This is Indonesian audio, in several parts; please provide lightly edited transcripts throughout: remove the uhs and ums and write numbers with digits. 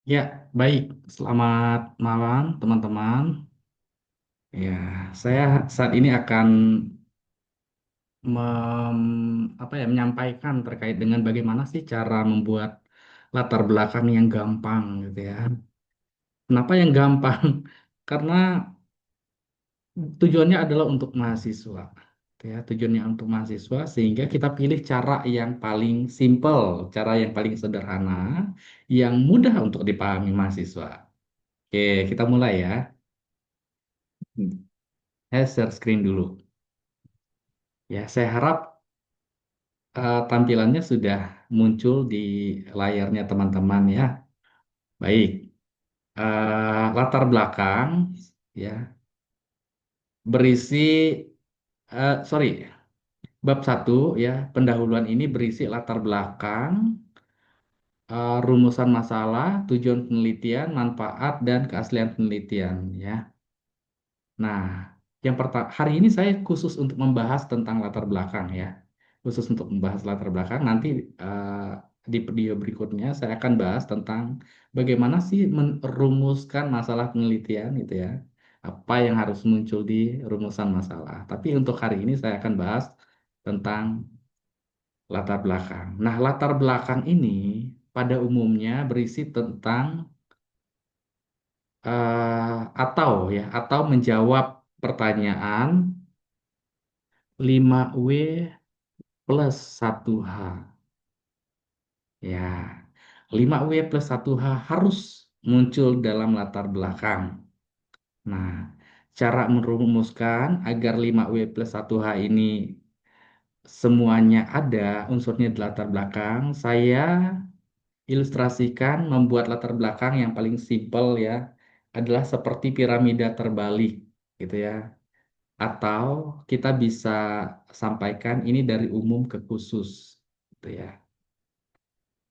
Ya, baik. Selamat malam, teman-teman. Ya, saya saat ini akan menyampaikan terkait dengan bagaimana sih cara membuat latar belakang yang gampang, gitu ya. Kenapa yang gampang? Karena tujuannya adalah untuk mahasiswa, gitu ya. Tujuannya untuk mahasiswa sehingga kita pilih cara yang paling simple, cara yang paling sederhana, yang mudah untuk dipahami mahasiswa. Oke, kita mulai ya. Saya share screen dulu. Ya, saya harap tampilannya sudah muncul di layarnya teman-teman ya. Baik, latar belakang ya berisi, sorry, bab satu ya, pendahuluan ini berisi latar belakang, rumusan masalah, tujuan penelitian, manfaat dan keaslian penelitian ya. Nah, yang pertama hari ini saya khusus untuk membahas tentang latar belakang ya. Khusus untuk membahas latar belakang, nanti di video berikutnya saya akan bahas tentang bagaimana sih merumuskan masalah penelitian gitu ya. Apa yang harus muncul di rumusan masalah. Tapi untuk hari ini saya akan bahas tentang latar belakang. Nah, latar belakang ini pada umumnya berisi tentang atau menjawab pertanyaan 5W plus 1H. Ya, 5W plus 1H harus muncul dalam latar belakang. Nah, cara merumuskan agar 5W plus 1H ini semuanya ada unsurnya di latar belakang, saya ilustrasikan membuat latar belakang yang paling simpel ya, adalah seperti piramida terbalik gitu ya. Atau kita bisa sampaikan ini dari umum ke khusus gitu ya.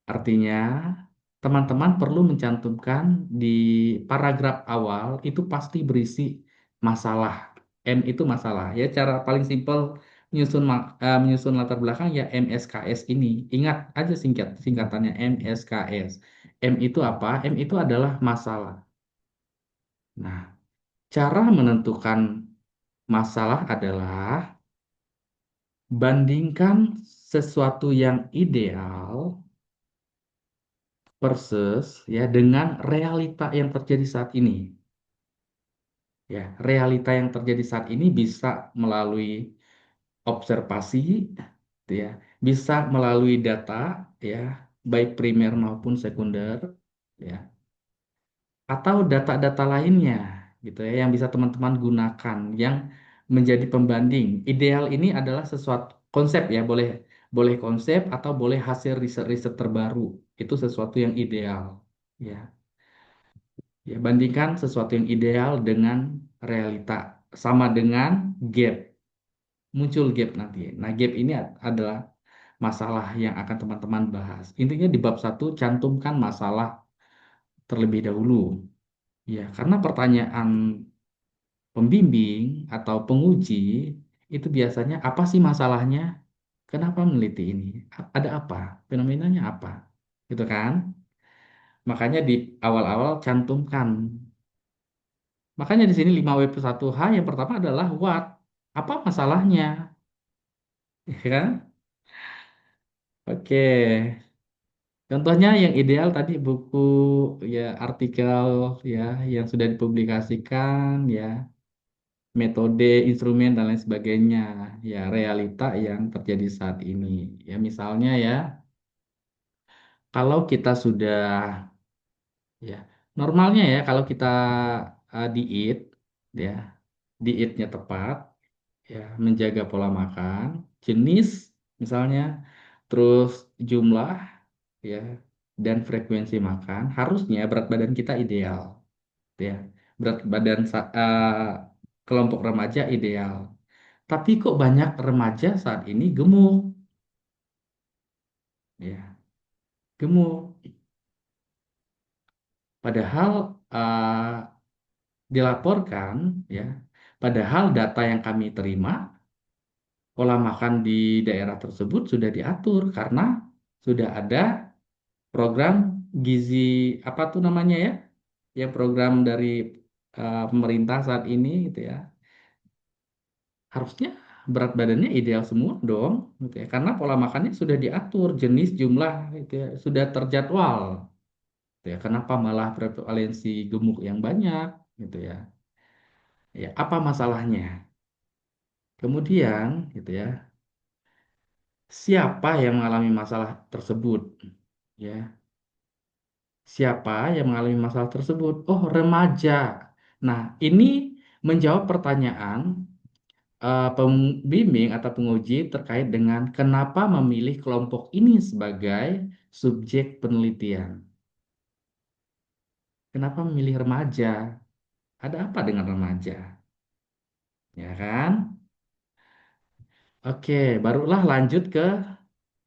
Artinya, teman-teman perlu mencantumkan di paragraf awal itu pasti berisi masalah. M itu masalah. Ya, cara paling simpel menyusun latar belakang ya MSKS ini. Ingat aja singkatannya MSKS. M itu apa? M itu adalah masalah. Nah, cara menentukan masalah adalah bandingkan sesuatu yang ideal versus ya dengan realita yang terjadi saat ini. Ya, realita yang terjadi saat ini bisa melalui observasi, gitu ya, bisa melalui data, ya, baik primer maupun sekunder, ya, atau data-data lainnya, gitu ya, yang bisa teman-teman gunakan, yang menjadi pembanding. Ideal ini adalah sesuatu konsep ya, boleh boleh konsep atau boleh hasil riset-riset terbaru. Itu sesuatu yang ideal, ya. Ya, bandingkan sesuatu yang ideal dengan realita sama dengan gap. Muncul gap nanti. Nah, gap ini adalah masalah yang akan teman-teman bahas. Intinya di bab satu cantumkan masalah terlebih dahulu. Ya, karena pertanyaan pembimbing atau penguji itu biasanya apa sih masalahnya? Kenapa meneliti ini? Ada apa? Fenomenanya apa? Gitu kan? Makanya di awal-awal cantumkan. Makanya di sini 5W+1H yang pertama adalah what? Apa masalahnya? Ya kan? Oke. Contohnya yang ideal tadi buku ya artikel ya yang sudah dipublikasikan ya, metode, instrumen dan lain sebagainya. Ya realita yang terjadi saat ini. Ya misalnya ya, kalau kita sudah ya normalnya ya kalau kita diet ya, dietnya tepat ya, menjaga pola makan, jenis misalnya, terus jumlah ya, dan frekuensi makan, harusnya berat badan kita ideal ya. Berat badan kelompok remaja ideal. Tapi kok banyak remaja saat ini gemuk ya, gemuk. Padahal dilaporkan ya, padahal data yang kami terima, pola makan di daerah tersebut sudah diatur karena sudah ada program gizi apa tuh namanya ya? Ya program dari pemerintah saat ini gitu ya. Harusnya berat badannya ideal semua dong, gitu ya. Karena pola makannya sudah diatur, jenis, jumlah, gitu ya, sudah terjadwal, gitu ya. Kenapa malah prevalensi gemuk yang banyak, gitu ya? Ya, apa masalahnya? Kemudian, gitu ya, siapa yang mengalami masalah tersebut? Ya, siapa yang mengalami masalah tersebut? Oh, remaja. Nah, ini menjawab pertanyaan pembimbing atau penguji terkait dengan kenapa memilih kelompok ini sebagai subjek penelitian. Kenapa memilih remaja? Ada apa dengan remaja? Ya kan? Oke, barulah lanjut ke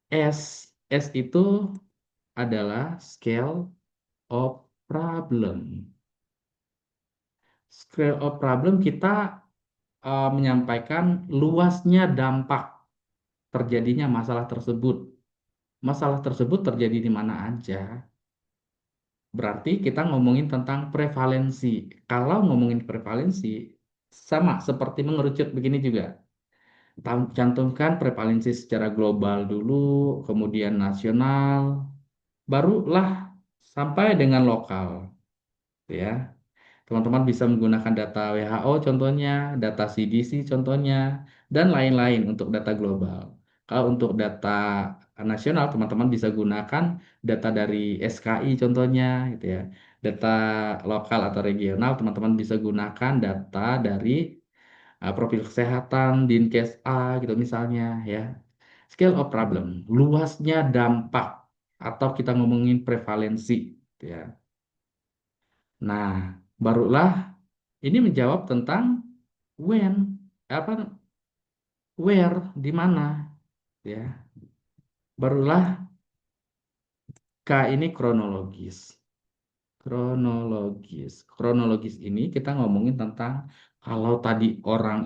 S. S itu adalah scale of problem. Scale of problem kita menyampaikan luasnya dampak terjadinya masalah tersebut. Masalah tersebut terjadi di mana aja. Berarti kita ngomongin tentang prevalensi. Kalau ngomongin prevalensi, sama seperti mengerucut begini juga. Cantumkan prevalensi secara global dulu, kemudian nasional, barulah sampai dengan lokal. Gitu ya. Teman-teman bisa menggunakan data WHO contohnya, data CDC contohnya, dan lain-lain untuk data global. Kalau untuk data nasional, teman-teman bisa gunakan data dari SKI contohnya, gitu ya. Data lokal atau regional, teman-teman bisa gunakan data dari profil kesehatan, Dinkes A, gitu misalnya, ya. Scale of problem, luasnya dampak, atau kita ngomongin prevalensi, gitu ya. Nah, barulah ini menjawab tentang when, apa, where, di mana, ya. Barulah K ini kronologis. Kronologis. Kronologis ini kita ngomongin tentang kalau tadi orang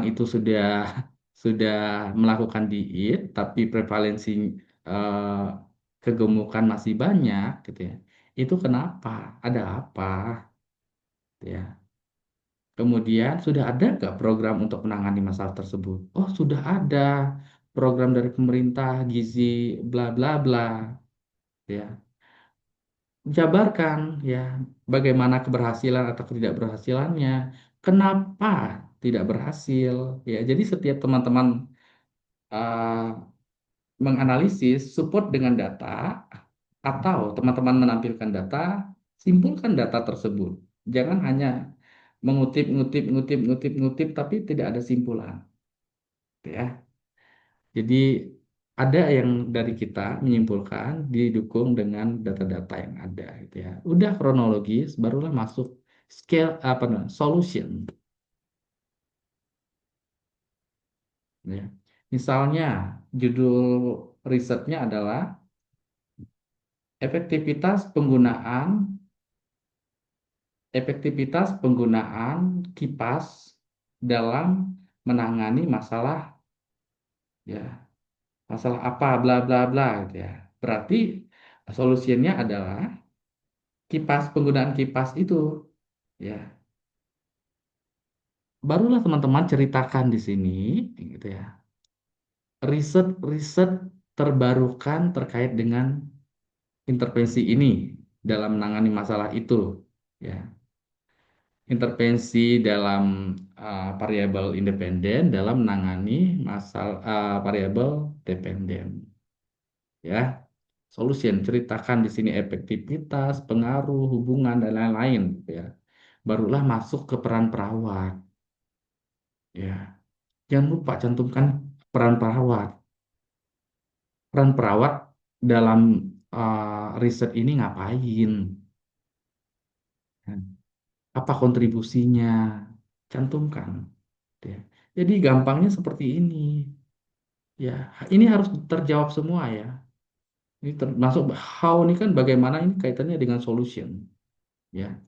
itu sudah sudah melakukan diet, tapi prevalensi eh, kegemukan masih banyak, gitu ya. Itu kenapa? Ada apa? Ya. Kemudian sudah ada nggak program untuk menangani masalah tersebut? Oh, sudah ada program dari pemerintah gizi bla bla bla, ya. Jabarkan ya bagaimana keberhasilan atau ketidakberhasilannya. Kenapa tidak berhasil? Ya, jadi setiap teman-teman uh, menganalisis support dengan data atau teman-teman menampilkan data, simpulkan data tersebut. Jangan hanya mengutip, ngutip, ngutip, ngutip, ngutip, tapi tidak ada simpulan, gitu ya. Jadi ada yang dari kita menyimpulkan didukung dengan data-data yang ada, gitu ya. Udah kronologis, barulah masuk scale apa namanya solution, ya. Misalnya judul risetnya adalah efektivitas penggunaan efektivitas penggunaan kipas dalam menangani masalah, ya, masalah apa bla bla bla, gitu ya. Berarti solusinya adalah penggunaan kipas itu, ya. Barulah teman-teman ceritakan di sini, gitu ya. Riset-riset terbarukan terkait dengan intervensi ini dalam menangani masalah itu, ya. Intervensi dalam variabel independen dalam menangani masalah variabel dependen, ya. Solution ceritakan di sini efektivitas, pengaruh, hubungan dan lain-lain, gitu ya. Barulah masuk ke peran perawat, ya. Jangan lupa cantumkan peran perawat. Peran perawat dalam riset ini ngapain? Apa kontribusinya? Cantumkan, ya. Jadi gampangnya seperti ini. Ya, ini harus terjawab semua ya. Ini termasuk how ini kan bagaimana ini kaitannya dengan solution. Ya,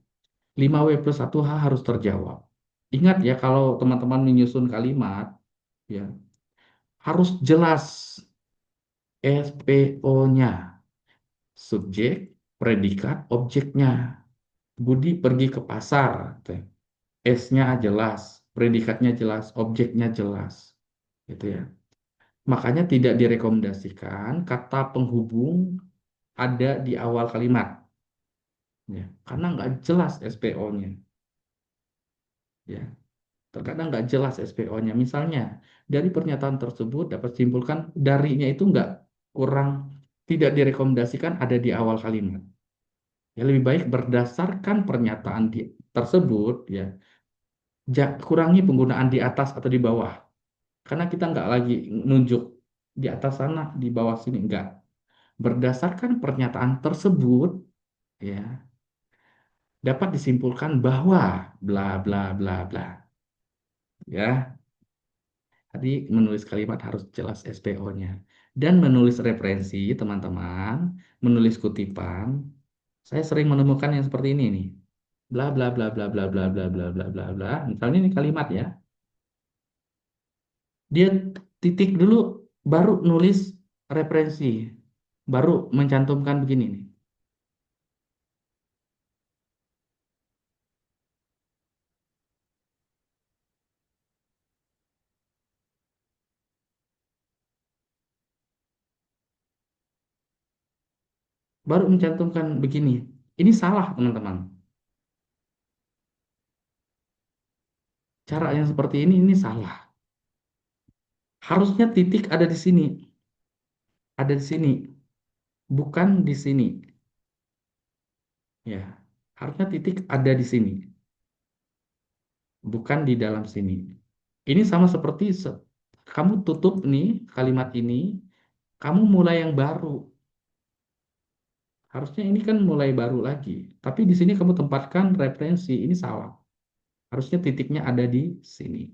5W+1H harus terjawab. Ingat ya kalau teman-teman menyusun kalimat, ya harus jelas. SPO-nya, subjek, predikat, objeknya. Budi pergi ke pasar. S-nya jelas, predikatnya jelas, objeknya jelas. Gitu ya. Makanya tidak direkomendasikan kata penghubung ada di awal kalimat. Ya. Karena nggak jelas SPO-nya. Ya. Terkadang nggak jelas SPO-nya. Misalnya, dari pernyataan tersebut dapat simpulkan darinya itu nggak kurang tidak direkomendasikan ada di awal kalimat. Ya lebih baik berdasarkan pernyataan tersebut ya kurangi penggunaan di atas atau di bawah. Karena kita nggak lagi nunjuk di atas sana, di bawah sini nggak. Berdasarkan pernyataan tersebut ya dapat disimpulkan bahwa bla bla bla bla. Ya, tadi menulis kalimat harus jelas SPO-nya. Dan menulis referensi, teman-teman, menulis kutipan. Saya sering menemukan yang seperti ini nih. Bla bla bla bla bla bla bla bla bla bla bla. Misalnya ini kalimat ya. Dia titik dulu baru nulis referensi. Baru mencantumkan begini nih. Baru mencantumkan begini. Ini salah, teman-teman. Cara yang seperti ini salah. Harusnya titik ada di sini. Ada di sini. Bukan di sini. Ya, harusnya titik ada di sini, bukan di dalam sini. Ini sama seperti kamu tutup nih kalimat ini, kamu mulai yang baru. Harusnya ini kan mulai baru lagi. Tapi di sini kamu tempatkan referensi, ini salah. Harusnya titiknya ada di sini.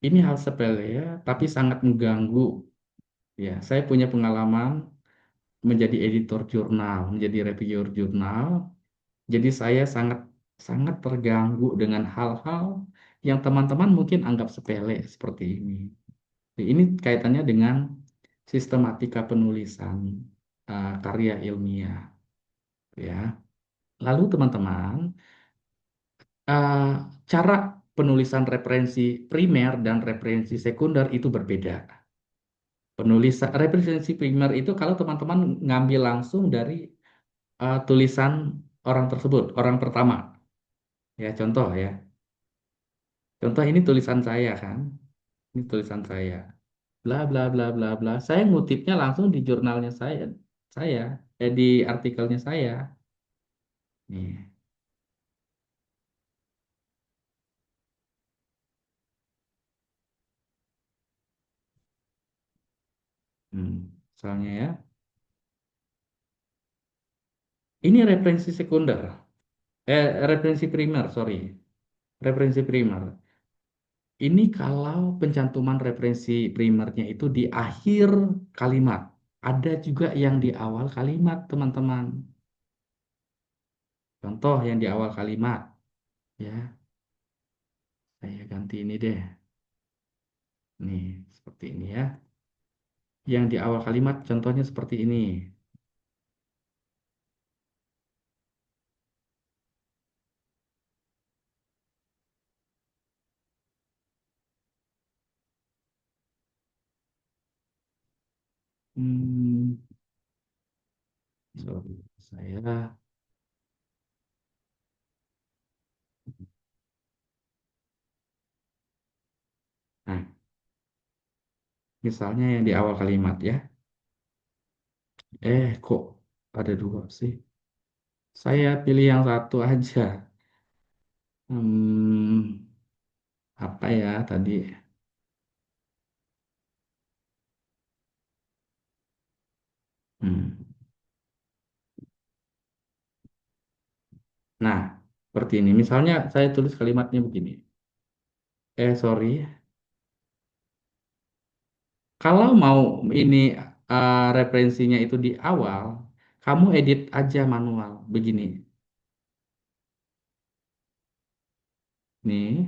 Ini hal sepele ya, tapi sangat mengganggu. Ya, saya punya pengalaman menjadi editor jurnal, menjadi reviewer jurnal. Jadi saya sangat sangat terganggu dengan hal-hal yang teman-teman mungkin anggap sepele seperti ini. Ini kaitannya dengan sistematika penulisan karya ilmiah, ya. Lalu teman-teman, eh, cara penulisan referensi primer dan referensi sekunder itu berbeda. Penulisan referensi primer itu kalau teman-teman ngambil langsung dari tulisan orang tersebut, orang pertama. Ya, contoh ya. Contoh ini tulisan saya kan. Ini tulisan saya. Bla bla bla bla bla. Saya ngutipnya langsung di jurnalnya saya. Saya di artikelnya saya. Nih. Misalnya ya. Ini referensi sekunder. Referensi primer, sorry. Referensi primer. Ini kalau pencantuman referensi primernya itu di akhir kalimat. Ada juga yang di awal kalimat, teman-teman. Contoh yang di awal kalimat. Ya, saya ganti ini deh. Nih, seperti ini ya. Yang di awal kalimat contohnya seperti ini. Hmm, sorry, saya. Nah, misalnya yang di awal kalimat ya. Kok ada dua sih? Saya pilih yang satu aja. Hmm, apa ya tadi? Hmm. Nah, seperti ini. Misalnya saya tulis kalimatnya begini. Sorry. Kalau mau ini referensinya itu di awal, kamu edit aja manual. Begini. Nih,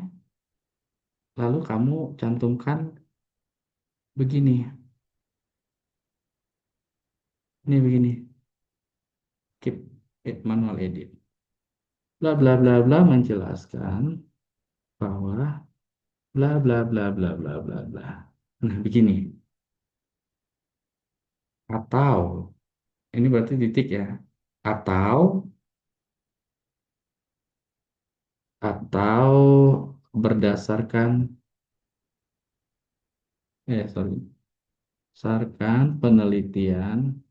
lalu kamu cantumkan begini. Ini begini, keep it manual edit. Bla bla bla bla menjelaskan bahwa bla bla bla bla bla bla bla. Nah, begini. Atau ini berarti titik ya. Atau atau berdasarkan sorry, berdasarkan penelitian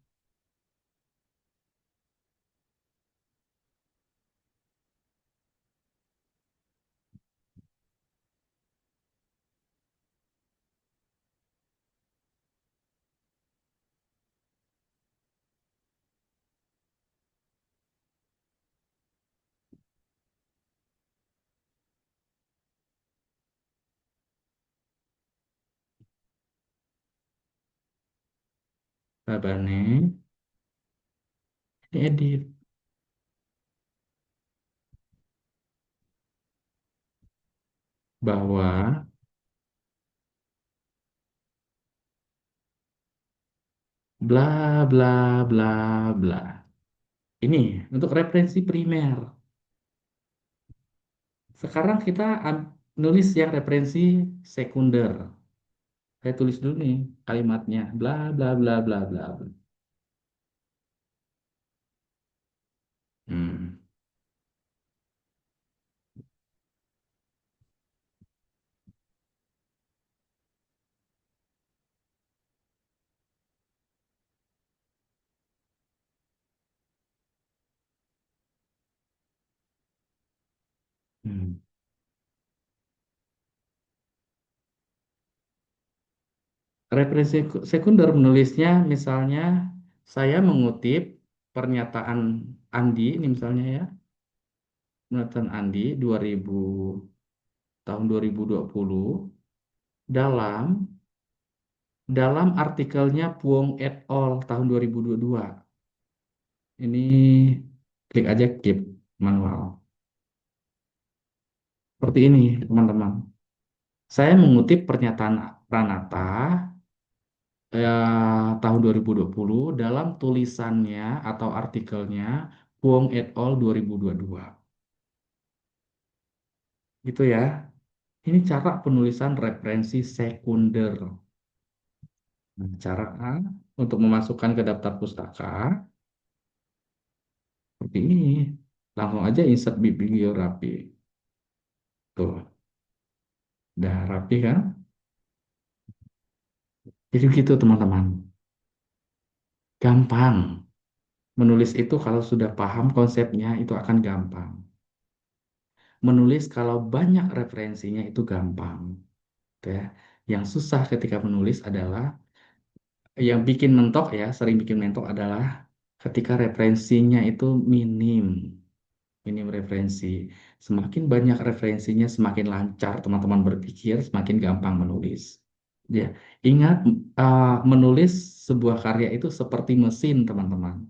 Babane diedit bahwa bla bla bla bla. Ini untuk referensi primer. Sekarang kita nulis yang referensi sekunder. Saya tulis dulu nih kalimatnya. Bla bla bla bla bla. Bla. Hmm. Hmm. Referensi sekunder menulisnya misalnya saya mengutip pernyataan Andi ini misalnya ya. Pernyataan Andi 2000 tahun 2020 dalam dalam artikelnya Puong et al. Tahun 2022. Ini klik aja keep manual. Seperti ini, teman-teman. Saya mengutip pernyataan Pranata tahun 2020 dalam tulisannya atau artikelnya Puong et al. 2022. Gitu ya. Ini cara penulisan referensi sekunder. Nah, cara A untuk memasukkan ke daftar pustaka seperti ini. Langsung aja insert bibliografi. Tuh, udah rapi kan? Jadi gitu teman-teman. Gampang. Menulis itu kalau sudah paham konsepnya itu akan gampang. Menulis kalau banyak referensinya itu gampang. Gitu ya. Yang susah ketika menulis adalah yang bikin mentok ya, sering bikin mentok adalah ketika referensinya itu minim. Minim referensi. Semakin banyak referensinya, semakin lancar teman-teman berpikir, semakin gampang menulis. Ya, ingat menulis sebuah karya itu seperti mesin, teman-teman.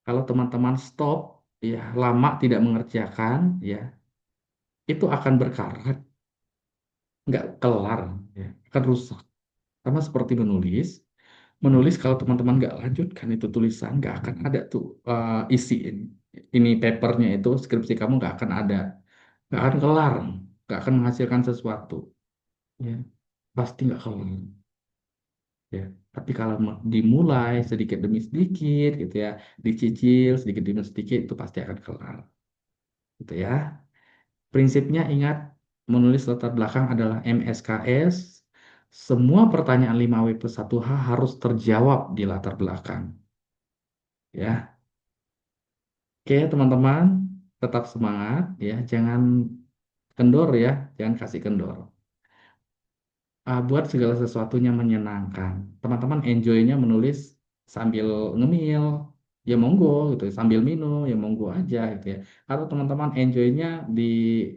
Kalau teman-teman stop, ya lama tidak mengerjakan, ya itu akan berkarat, nggak kelar, ya, akan rusak. Sama seperti menulis, menulis kalau teman-teman nggak lanjutkan itu tulisan, nggak akan ada tuh isi ini papernya itu skripsi kamu nggak akan ada, nggak akan kelar, nggak akan menghasilkan sesuatu, ya pasti nggak kelar. Ya. Tapi kalau dimulai sedikit demi sedikit gitu ya, dicicil sedikit demi sedikit itu pasti akan kelar. Gitu ya. Prinsipnya ingat menulis latar belakang adalah MSKS. Semua pertanyaan 5W plus 1H harus terjawab di latar belakang. Ya. Oke, teman-teman, tetap semangat ya, jangan kendor ya, jangan kasih kendor. Buat segala sesuatunya menyenangkan. Teman-teman enjoy-nya menulis sambil ngemil, ya monggo gitu. Sambil minum, ya monggo aja gitu ya. Atau teman-teman enjoy-nya di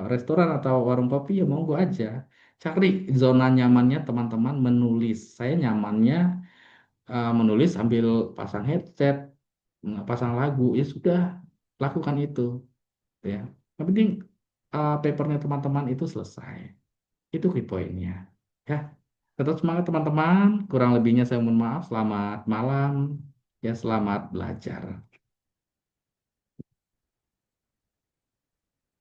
restoran atau warung kopi, ya monggo aja. Cari zona nyamannya teman-teman menulis. Saya nyamannya menulis sambil pasang headset, pasang lagu, ya sudah, lakukan itu. Gitu ya. Yang penting papernya teman-teman itu selesai. Itu key poinnya. Ya. Tetap semangat teman-teman. Kurang lebihnya saya mohon maaf. Selamat malam. Ya, selamat belajar.